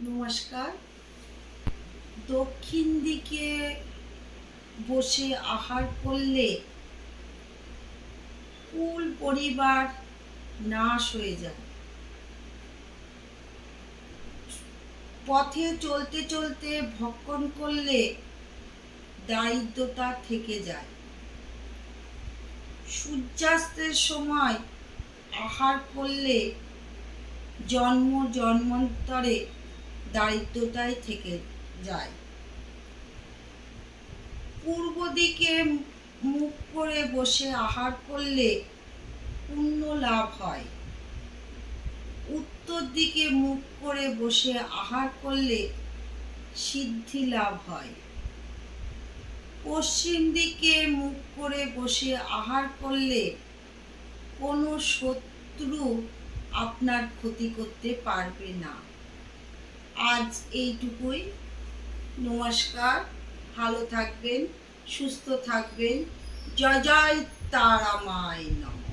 নমস্কার। দক্ষিণ দিকে বসে আহার করলে কুল পরিবার নাশ হয়ে যায়। পথে চলতে চলতে ভক্ষণ করলে দারিদ্রতা থেকে যায়। সূর্যাস্তের সময় আহার করলে জন্ম জন্মান্তরে দারিদ্রতাই থেকে যায়। পূর্ব দিকে মুখ করে বসে আহার করলে পুণ্য লাভ হয়। উত্তর দিকে মুখ করে বসে আহার করলে সিদ্ধি লাভ হয়। পশ্চিম দিকে মুখ করে বসে আহার করলে কোনো শত্রু আপনার ক্ষতি করতে পারবে না। আজ এইটুকুই। নমস্কার। ভালো থাকবেন, সুস্থ থাকবেন। জয় জয় তারা মায়ের নমঃ।